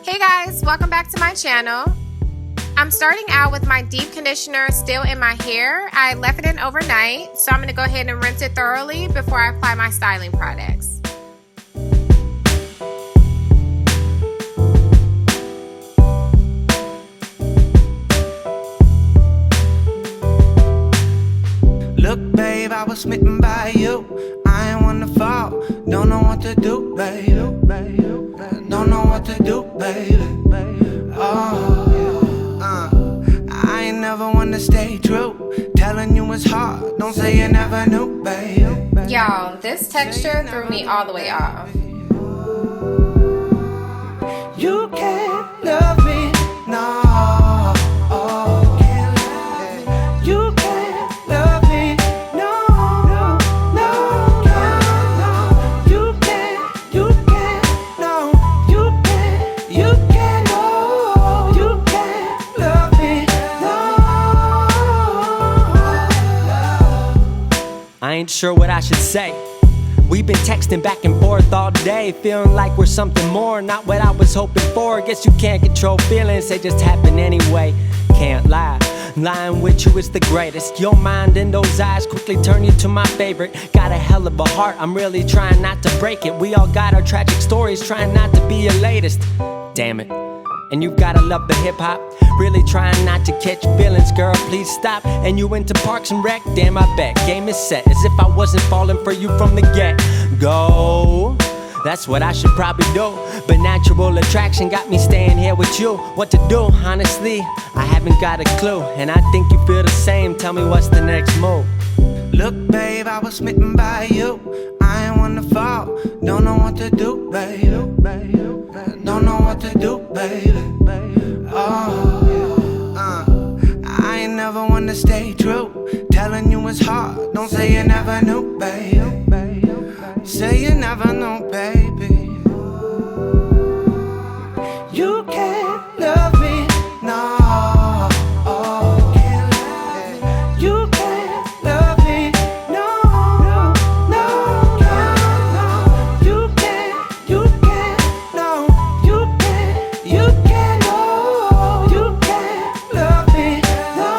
Hey guys, welcome back to my channel. I'm starting out with my deep conditioner still in my hair. I left it in overnight, so I'm going to go ahead and rinse it thoroughly before I apply my styling products. Look, babe, I was smitten by you. I ain't wanna fall, don't know what to do, babe. Don't know what to do, baby. I ain't never wanna stay true. Telling you it's hard, don't say you never knew, babe. Y'all, this texture threw me all the way off. You can't love me, no. You can't love me, no, no, no. You can't, no. You can't, no. You can't love me, no. I ain't sure what I should say. We've been texting back and forth all day, feeling like we're something more, not what I was hoping for. Guess you can't control feelings, they just happen anyway. Can't lie, lying with you is the greatest. Your mind and those eyes quickly turn you to my favorite. Got a hell of a heart, I'm really trying not to break it. We all got our tragic stories, trying not to be your latest. Damn it. And you've gotta love the hip-hop. Really trying not to catch feelings, girl, please stop. And you into Parks and Rec? Damn, I bet. Game is set, as if I wasn't falling for you from the get-go. That's what I should probably do, but natural attraction got me staying here with you. What to do? Honestly, I haven't got a clue. And I think you feel the same, tell me what's the next move. Look, babe, I was smitten by you. I ain't wanna fall, don't know what to do, babe. Don't know what to do, baby. I ain't never wanna stay true. Telling you it's hard, don't say you never knew, babe. Say you never knew, baby. You can't love me, no. You can't love me, no, no, no. You can't, no. You can't, no. You can't love me, no.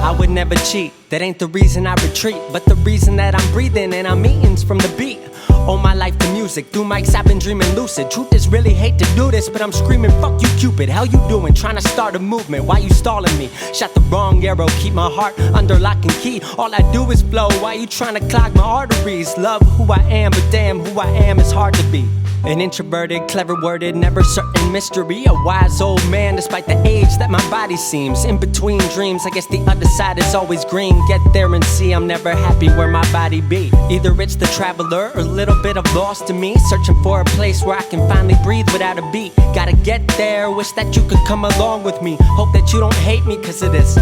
I would never cheat, that ain't the reason I retreat, but the reason that I'm breathing and I'm eating's from the beat. All my life to music, through mics I've been dreaming lucid. Truth is really hate to do this, but I'm screaming fuck you Cupid. How you doing? Trying to start a movement, why you stalling me? Shot the wrong arrow, keep my heart under lock and key. All I do is flow, why you trying to clog my arteries? Love who I am, but damn, who I am is hard to be. An introverted, clever worded, never certain mystery. A wise old man despite the age that my body seems. In between dreams, I guess the other side is always green. Get there and see I'm never happy where my body be. Either it's the traveler or a little bit of lost to me. Searching for a place where I can finally breathe without a beat. Gotta get there, wish that you could come along with me. Hope that you don't hate me cause of this.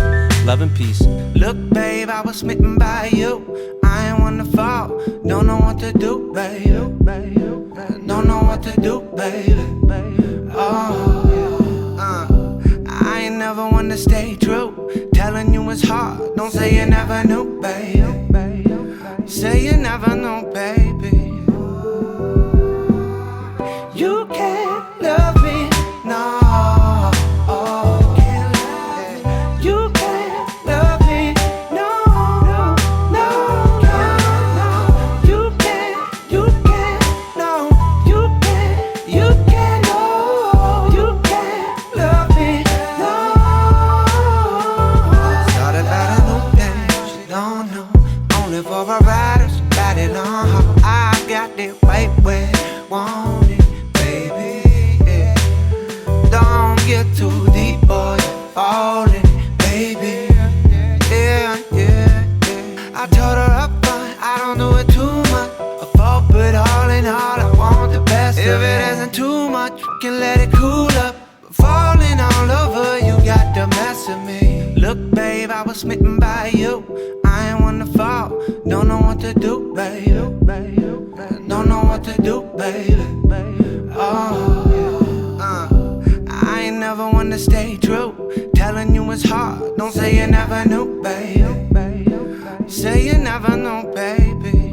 Love and peace. Look, babe, I was smitten by you. I ain't wanna fall, don't know what to do, babe. Don't know what to do, baby. I ain't never wanna stay true. Telling you it's hard, don't say you never knew, babe. Say you never knew, baby. You can't love me, no. You can't love me, no, no, no. You can't, no. You can't, no. You can't love me, no. Started about a new thing, she don't know. Only for a rider, she got it on her. I got it right where I want it, baby, yeah. Don't get too deep or you're falling, baby, yeah, yeah, yeah. I told her up front, I don't do it too much. I fall, but all in all, I want the best. If it isn't too much, we can let it cool up. But falling all over, you got the mess of me. Look, babe, I was smitten by you. I ain't wanna fall, don't know what to do, babe. Don't know what to do, baby. I ain't never wanna stay true. Telling you it's hard, don't say you never knew, babe. Say you never knew, baby.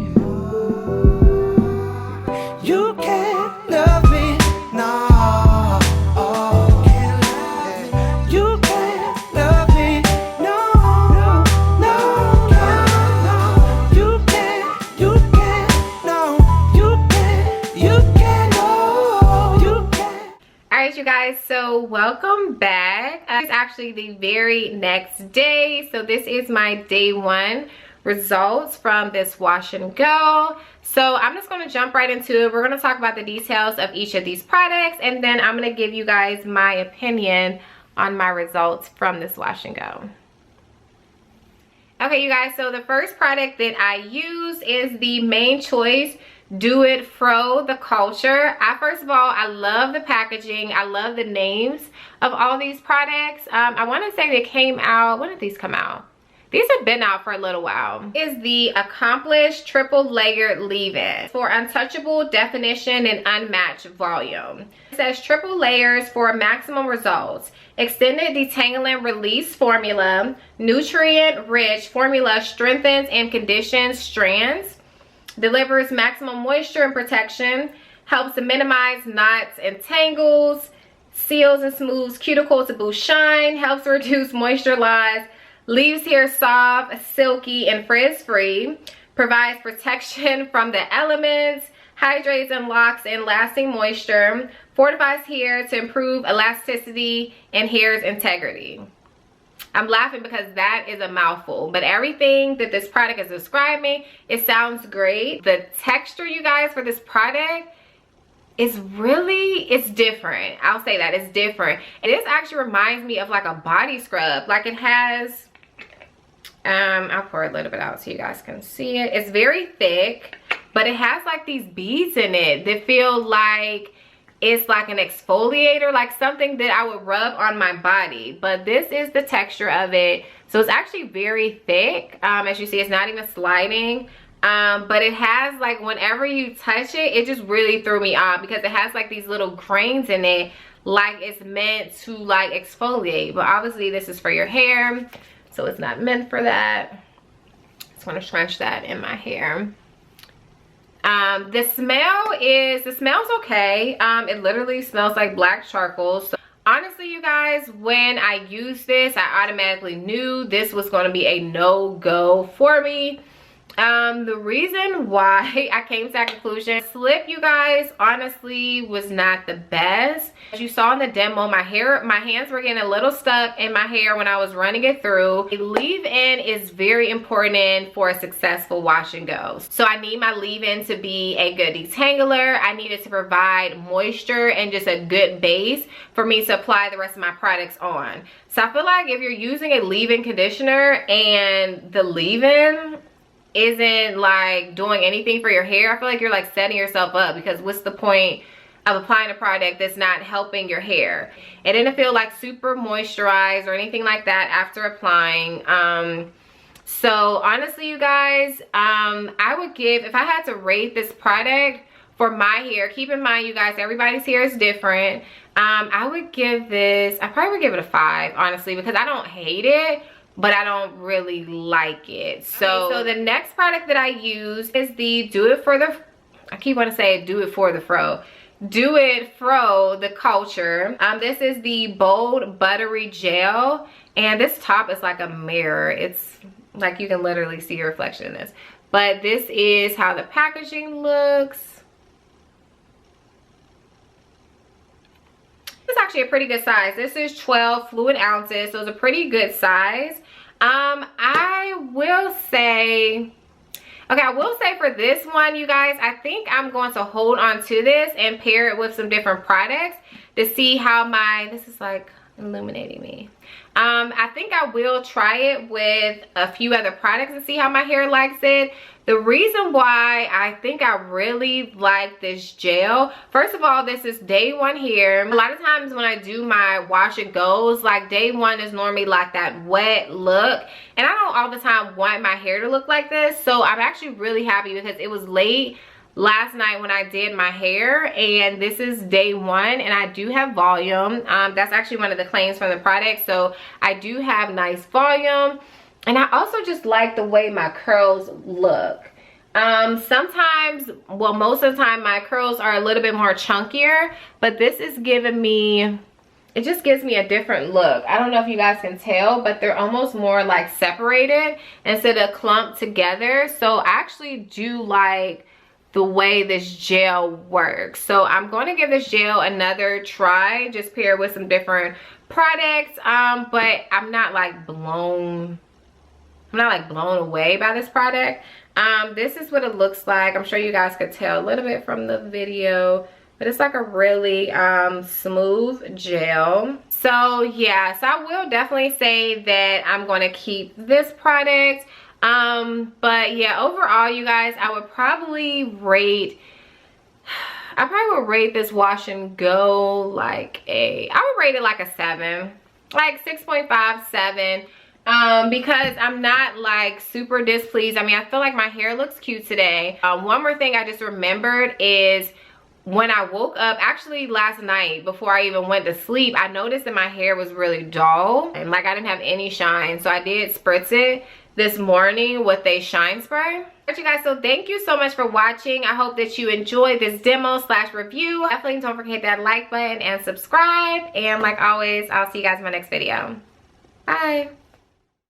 You can't love you guys, so welcome back. It's actually the very next day, so this is my day 1 results from this wash and go. So I'm just going to jump right into it. We're going to talk about the details of each of these products, and then I'm going to give you guys my opinion on my results from this wash and go. Okay, you guys, so the first product that I use is the Main Choice Do It Fro the Culture. First of all, I love the packaging. I love the names of all these products. I want to say they came out, when did these come out? These have been out for a little while. Is the Accomplished Triple Layered Leave-In for untouchable definition and unmatched volume. It says triple layers for maximum results. Extended detangling release formula. Nutrient rich formula strengthens and conditions strands. Delivers maximum moisture and protection. Helps to minimize knots and tangles. Seals and smooths cuticles to boost shine. Helps reduce moisture loss. Leaves hair soft, silky, and frizz-free. Provides protection from the elements. Hydrates and locks in lasting moisture. Fortifies hair to improve elasticity and hair's integrity. I'm laughing because that is a mouthful, but everything that this product is describing, it sounds great. The texture, you guys, for this product is really, it's different. I'll say that, it's different. And this actually reminds me of like a body scrub. Like it has, I'll pour a little bit out so you guys can see it. It's very thick, but it has like these beads in it that feel like it's like an exfoliator, like something that I would rub on my body. But this is the texture of it. So it's actually very thick. As you see, it's not even sliding. But it has like, whenever you touch it, it just really threw me off because it has like these little grains in it, like it's meant to like exfoliate. But obviously this is for your hair, so it's not meant for that. Just want to scrunch that in my hair. The smell's okay. It literally smells like black charcoal. So honestly, you guys, when I used this, I automatically knew this was going to be a no-go for me. The reason why I came to that conclusion, slip, you guys, honestly was not the best. As you saw in the demo, my hands were getting a little stuck in my hair when I was running it through. A leave-in is very important for a successful wash and go. So I need my leave-in to be a good detangler. I need it to provide moisture and just a good base for me to apply the rest of my products on. So I feel like if you're using a leave-in conditioner and the leave-in isn't like doing anything for your hair, I feel like you're like setting yourself up, because what's the point of applying a product that's not helping your hair? It didn't feel like super moisturized or anything like that after applying. So honestly, you guys, I would give, if I had to rate this product for my hair, keep in mind, you guys, everybody's hair is different. I would give this, I probably would give it a 5, honestly, because I don't hate it, but I don't really like it. So the next product that I use is the Do It For the, I keep wanting to say Do It For the Fro. Do It Fro the Culture. This is the Bold Buttery Gel, and this top is like a mirror. It's like you can literally see your reflection in this. But this is how the packaging looks. It's actually a pretty good size. This is 12 fluid ounces, so it's a pretty good size. I will say, okay, I will say for this one, you guys, I think I'm going to hold on to this and pair it with some different products to see how this is like illuminating me. I think I will try it with a few other products and see how my hair likes it. The reason why I think I really like this gel, first of all, this is day 1 here. A lot of times when I do my wash and goes, like day 1 is normally like that wet look, and I don't all the time want my hair to look like this. So I'm actually really happy because it was late last night when I did my hair, and this is day 1, and I do have volume. That's actually one of the claims from the product, so I do have nice volume. And I also just like the way my curls look. Sometimes, well, most of the time my curls are a little bit more chunkier, but this is giving me, it just gives me a different look. I don't know if you guys can tell, but they're almost more like separated instead of clumped together. So I actually do like the way this gel works. So I'm going to give this gel another try, just pair it with some different products. But I'm not like blown away by this product. This is what it looks like. I'm sure you guys could tell a little bit from the video, but it's like a really smooth gel. So yeah, so I will definitely say that I'm going to keep this product. But yeah, overall, you guys, I would probably rate this wash and go like I would rate it like a 7, like 6.5, 7. Because I'm not like super displeased. I mean, I feel like my hair looks cute today. One more thing I just remembered is when I woke up, actually last night before I even went to sleep, I noticed that my hair was really dull and like I didn't have any shine. So I did spritz it this morning with a shine spray. Alright, you guys, so thank you so much for watching. I hope that you enjoyed this demo / review. Definitely don't forget that like button and subscribe. And like always, I'll see you guys in my next video. Bye.